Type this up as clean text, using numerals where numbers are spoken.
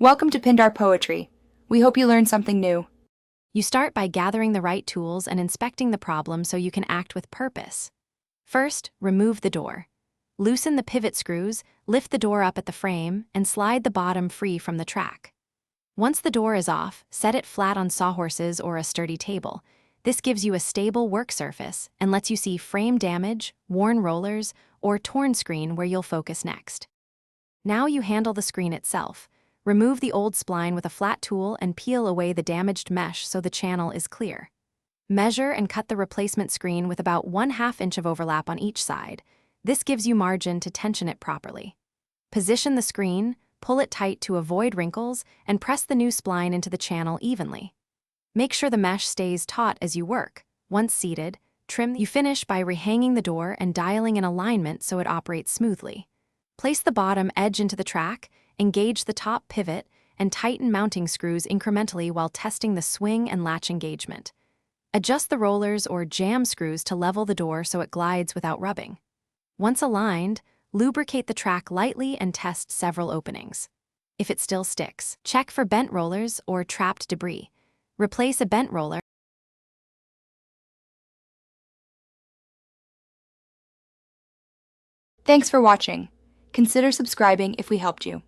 Welcome to Pindar Poetry. We hope you learned something new. You start by gathering the right tools and inspecting the problem so you can act with purpose. First, remove the door. Loosen the pivot screws, lift the door up at the frame, and slide the bottom free from the track. Once the door is off, set it flat on sawhorses or a sturdy table. This gives you a stable work surface and lets you see frame damage, worn rollers, or torn screen where you'll focus next. Now you handle the screen itself. Remove the old spline with a flat tool and peel away the damaged mesh so the channel is clear. Measure and cut the replacement screen with about 1/2 inch of overlap on each side. This gives you margin to tension it properly. Position the screen, pull it tight to avoid wrinkles, and press the new spline into the channel evenly. Make sure the mesh stays taut as you work. Once seated, you finish by rehanging the door and dialing in alignment so it operates smoothly. Place the bottom edge into the track, engage the top pivot, and tighten mounting screws incrementally while testing the swing and latch engagement. Adjust the rollers or jam screws to level the door so it glides without rubbing. Once aligned, lubricate the track lightly and test several openings. If it still sticks, check for bent rollers or trapped debris. Replace a bent roller. Thanks for watching. Consider subscribing if we helped you.